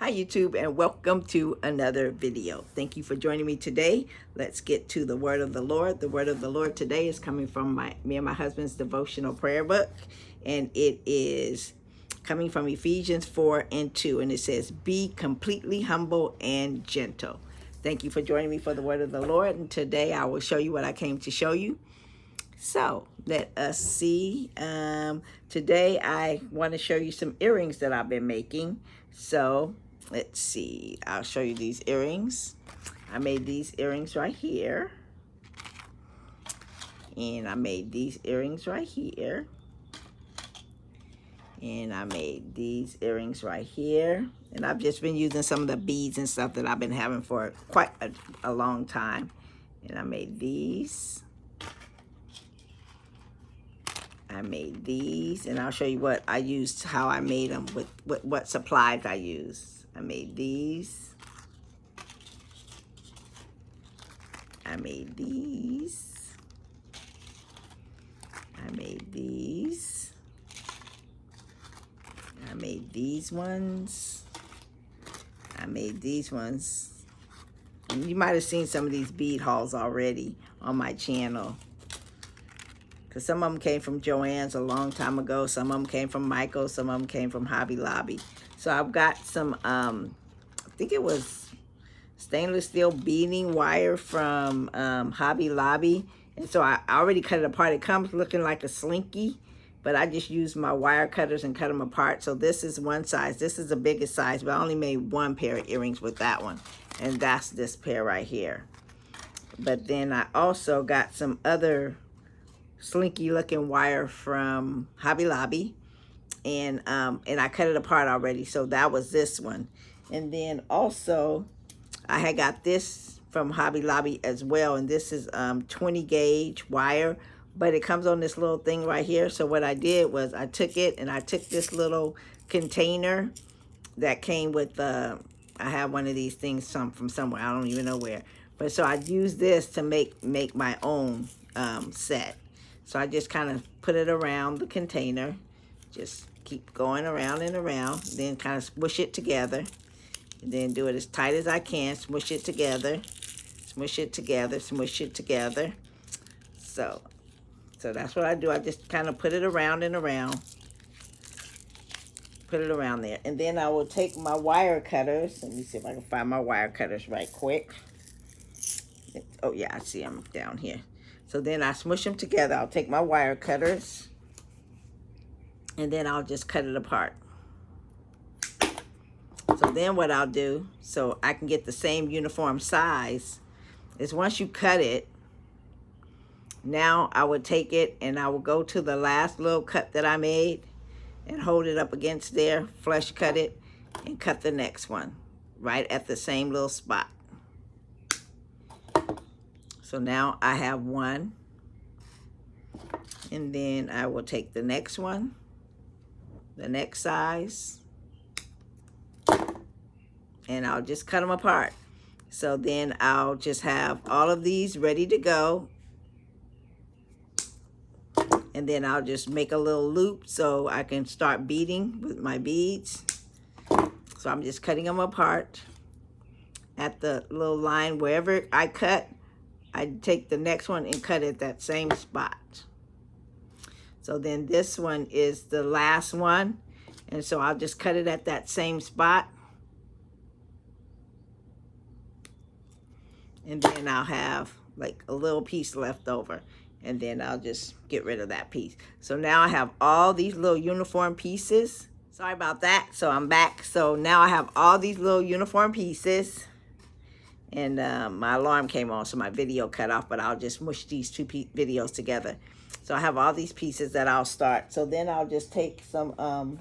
Hi YouTube, and welcome to another video. Thank you for joining me today. Let's get to the word of the Lord. The word of the Lord today is coming from me and my husband's devotional prayer book, and it is coming from Ephesians 4:2, and it says, be completely humble and gentle. Thank you for joining me for the word of the Lord, and today I will show you what I came to show you. So let us see. Today I want to show you some earrings that I've been making. So let's see. I'll show you these earrings. I made these earrings right here. And I made these earrings right here. And I made these earrings right here. And I've just been using some of the beads and stuff that I've been having for quite a long time. And I made these. I made these, and I'll show you what I used, how I made them, with what supplies I used. I made these. I made these. I made these. I made these ones. I made these ones. And you might have seen some of these bead hauls already on my channel, because some of them came from Joann's a long time ago. Some of them came from Michael's. Some of them came from Hobby Lobby. So I've got some, I think it was stainless steel beading wire from Hobby Lobby. And so I already cut it apart. It comes looking like a slinky, but I just used my wire cutters and cut them apart. So this is one size. This is the biggest size, but I only made one pair of earrings with that one. And that's this pair right here. But then I also got some other slinky looking wire from Hobby Lobby, and I cut it apart already. So that was this one. And then also I had got this from Hobby Lobby as well, and this is 20 gauge wire, but it comes on this little thing right here. So what I did was I took it and I took this little container that came with I have one of these things from somewhere, I don't even know where, but so I used this to make my own set. So I just kind of put it around the container, just keep going around and around, then kind of smush it together, and then do it as tight as I can, smush it together, smush it together, smush it together. So that's what I do. I just kind of put it around and around, put it around there. And then I will take my wire cutters. Let me see if I can find my wire cutters right quick. Oh yeah, I see them down here. So then I smush them together. I'll take my wire cutters, and then I'll just cut it apart. So then what I'll do, so I can get the same uniform size, is once you cut it, now I would take it and I will go to the last little cut that I made and hold it up against there, flush cut it, and cut the next one right at the same little spot. So now I have one, and then I will take the next one, the next size, and I'll just cut them apart. So then I'll just have all of these ready to go, and then I'll just make a little loop so I can start beading with my beads. So I'm just cutting them apart at the little line. Wherever I cut, I take the next one and cut at that same spot. So then this one is the last one, and so I'll just cut it at that same spot. And then I'll have like a little piece left over, and then I'll just get rid of that piece. So now I have all these little uniform pieces. Sorry about that. So I'm back. So now I have all these little uniform pieces, and my alarm came on, so my video cut off, but I'll just mush these two videos together. So I have all these pieces that I'll start. So then I'll just take some,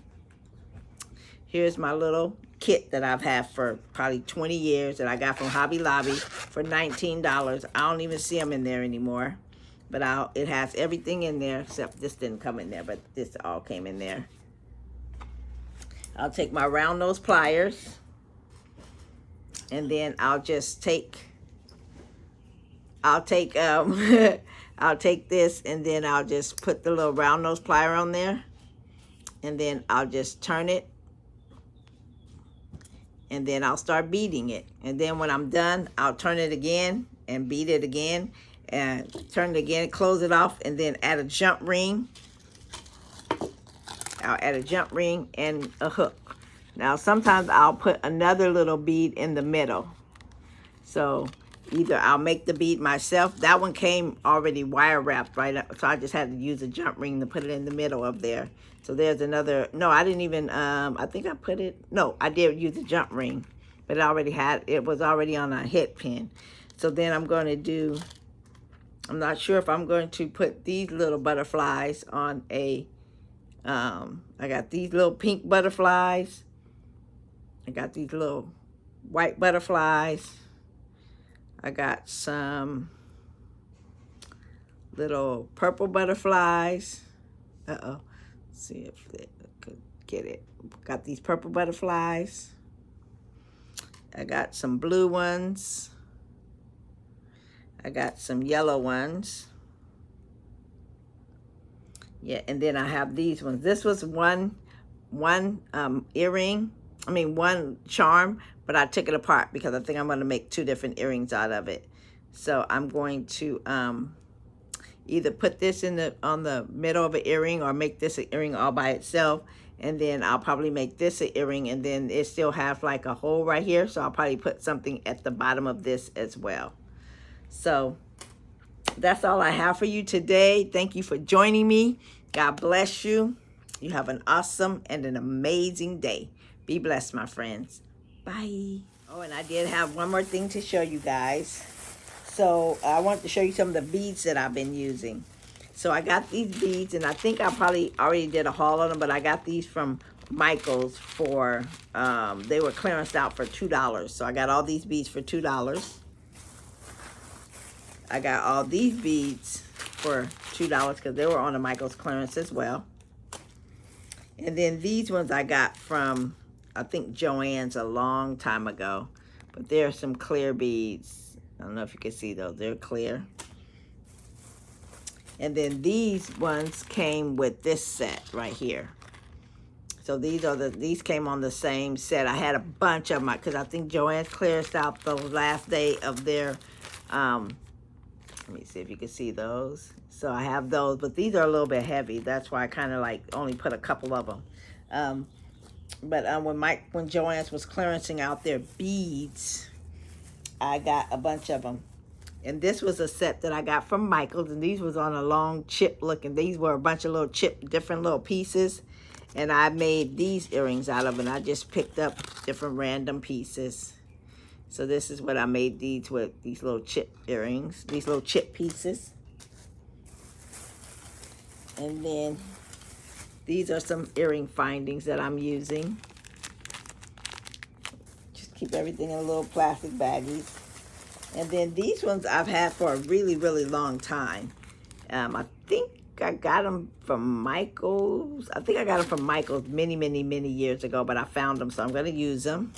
here's my little kit that I've had for probably 20 years that I got from Hobby Lobby for $19. I don't even see them in there anymore, but it has everything in there except this didn't come in there, but this all came in there. I'll take my round nose pliers, and then I'll just I'll take this, and then I'll just put the little round nose plier on there, and then I'll just turn it, and then I'll start beading it. And then when I'm done, I'll turn it again and bead it again, and turn it again, close it off, and then add a jump ring. I'll add a jump ring and a hook. Now sometimes I'll put another little bead in the middle. So either I'll make the bead myself. That one came already wire wrapped right up, so I just had to use a jump ring to put it in the middle of there. So there's another, no, I didn't even, I think I put it, no, I did use a jump ring, but it was already on a head pin. So then I'm going to do, I'm not sure if I'm going to put these little butterflies on a, I got these little pink butterflies. I got these little white butterflies. I got some little purple butterflies. Let's see if they could get it. Got these purple butterflies. I got some blue ones. I got some yellow ones. Yeah, and then I have these ones. This was one earring. I mean, one charm, but I took it apart because I think I'm going to make 2 different earrings out of it. So I'm going to either put this on the middle of an earring, or make this an earring all by itself. And then I'll probably make this an earring, and then it still has like a hole right here. So I'll probably put something at the bottom of this as well. So that's all I have for you today. Thank you for joining me. God bless you. You have an awesome and an amazing day. Be blessed, my friends. Bye. Oh, and I did have one more thing to show you guys. So I want to show you some of the beads that I've been using. So I got these beads, and I think I probably already did a haul on them, but I got these from Michaels for, they were clearanced out for $2. So I got all these beads for $2. I got all these beads for $2 because they were on the Michaels clearance as well. And then these ones I got from, I think, Joann's a long time ago. But there are some clear beads. I don't know if you can see those. They're clear. And then these ones came with this set right here. So these came on the same set. I had a bunch of them because I think Joann's cleared out the last day of their, let me see if you can see those. So I have those, but these are a little bit heavy. That's why I kind of like only put a couple of them. But when Joann's was clearancing out their beads, I got a bunch of them. And this was a set that I got from Michaels, and these was on a long chip looking. These were a bunch of little different little pieces. And I made these earrings out of it. I just picked up different random pieces. So this is what I made these with, these little chip earrings, these little chip pieces. And then these are some earring findings that I'm using. Just keep everything in a little plastic baggies. And then these ones I've had for a really, really long time. I think I got them from Michaels. I think I got them from Michaels many, many, many years ago, but I found them, so I'm going to use them.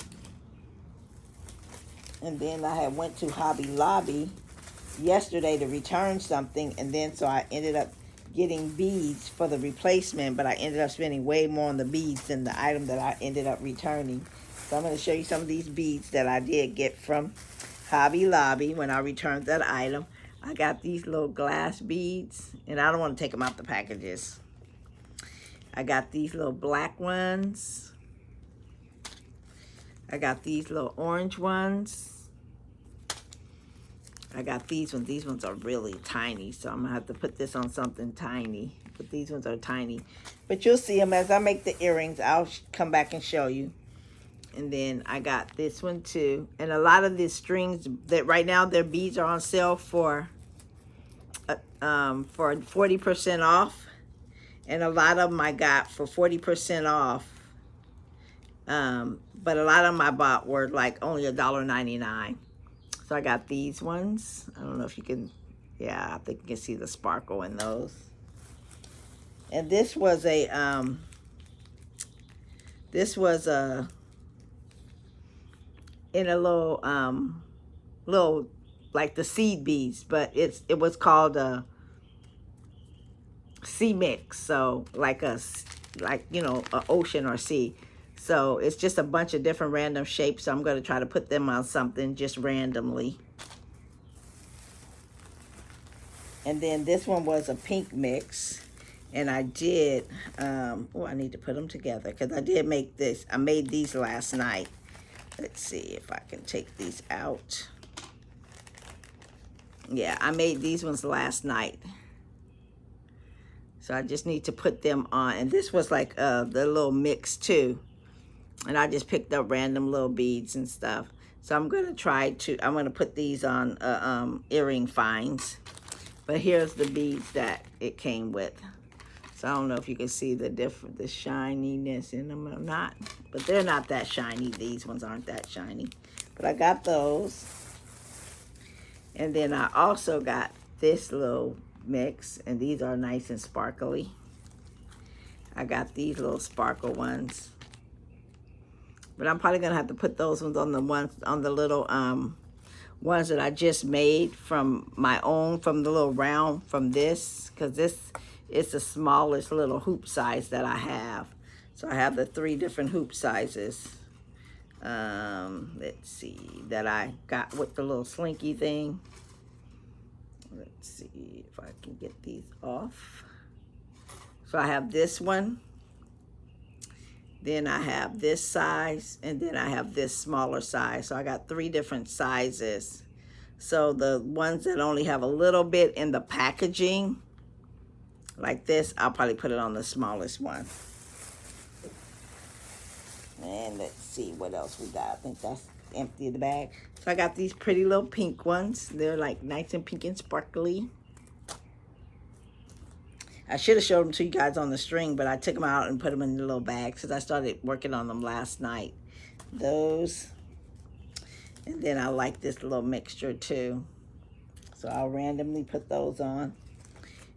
And then I had went to Hobby Lobby yesterday to return something, and then so I ended up getting beads for the replacement, but I ended up spending way more on the beads than the item that I ended up returning. So I'm going to show you some of these beads that I did get from Hobby Lobby when I returned that item. I got these little glass beads, and I don't want to take them out the packages. I got these little black ones. I got these little orange ones. I got these ones. These ones are really tiny, so I'm going to have to put this on something tiny. But these ones are tiny. But you'll see them as I make the earrings. I'll come back and show you. And then I got this one too. And a lot of these strings that right now their beads are on sale for 40% off. And a lot of them I got for 40% off. But a lot of them I bought were like only $1.99. So I got these ones. I don't know if you can, yeah, I think you can see the sparkle in those. And this was a in a little like the seed beads, but it was called a sea mix. So like you know, an ocean or sea. So it's just a bunch of different random shapes. So I'm going to try to put them on something just randomly. And then this one was a pink mix. And I did, oh, I need to put them together because I did make this. I made these last night. Let's see if I can take these out. Yeah, I made these ones last night. So I just need to put them on. And this was like the little mix too. And I just picked up random little beads and stuff. So I'm going to I'm going to put these on earring finds. But here's the beads that it came with. So I don't know if you can see the shininess in them or not. But they're not that shiny. These ones aren't that shiny. But I got those. And then I also got this little mix. And these are nice and sparkly. I got these little sparkle ones. But I'm probably going to have to put those ones on the little ones that I just made from my own, from the little round, from this. Because this is the smallest little hoop size that I have. So I have the 3 different hoop sizes. Let's see, that I got with the little slinky thing. Let's see if I can get these off. So I have this one. Then I have this size, and then I have this smaller size. So I got 3 different sizes. So the ones that only have a little bit in the packaging, like this, I'll probably put it on the smallest one. And let's see what else we got. I think that's empty the bag. So I got these pretty little pink ones. They're like nice and pink and sparkly. I should have showed them to you guys on the string, but I took them out and put them in the little bags because I started working on them last night. Those. And then I like this little mixture too. So I'll randomly put those on.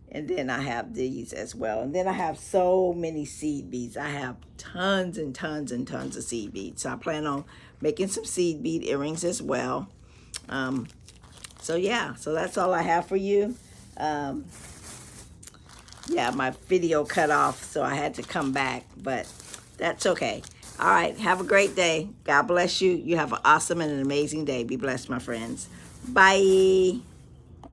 And then I have these as well. And then I have so many seed beads. I have tons and tons and tons of seed beads. So I plan on making some seed bead earrings as well. So yeah, so that's all I have for you. Yeah, my video cut off, so I had to come back, but that's okay. All right, have a great day. God bless you. You have an awesome and an amazing day. Be blessed, my friends. Bye.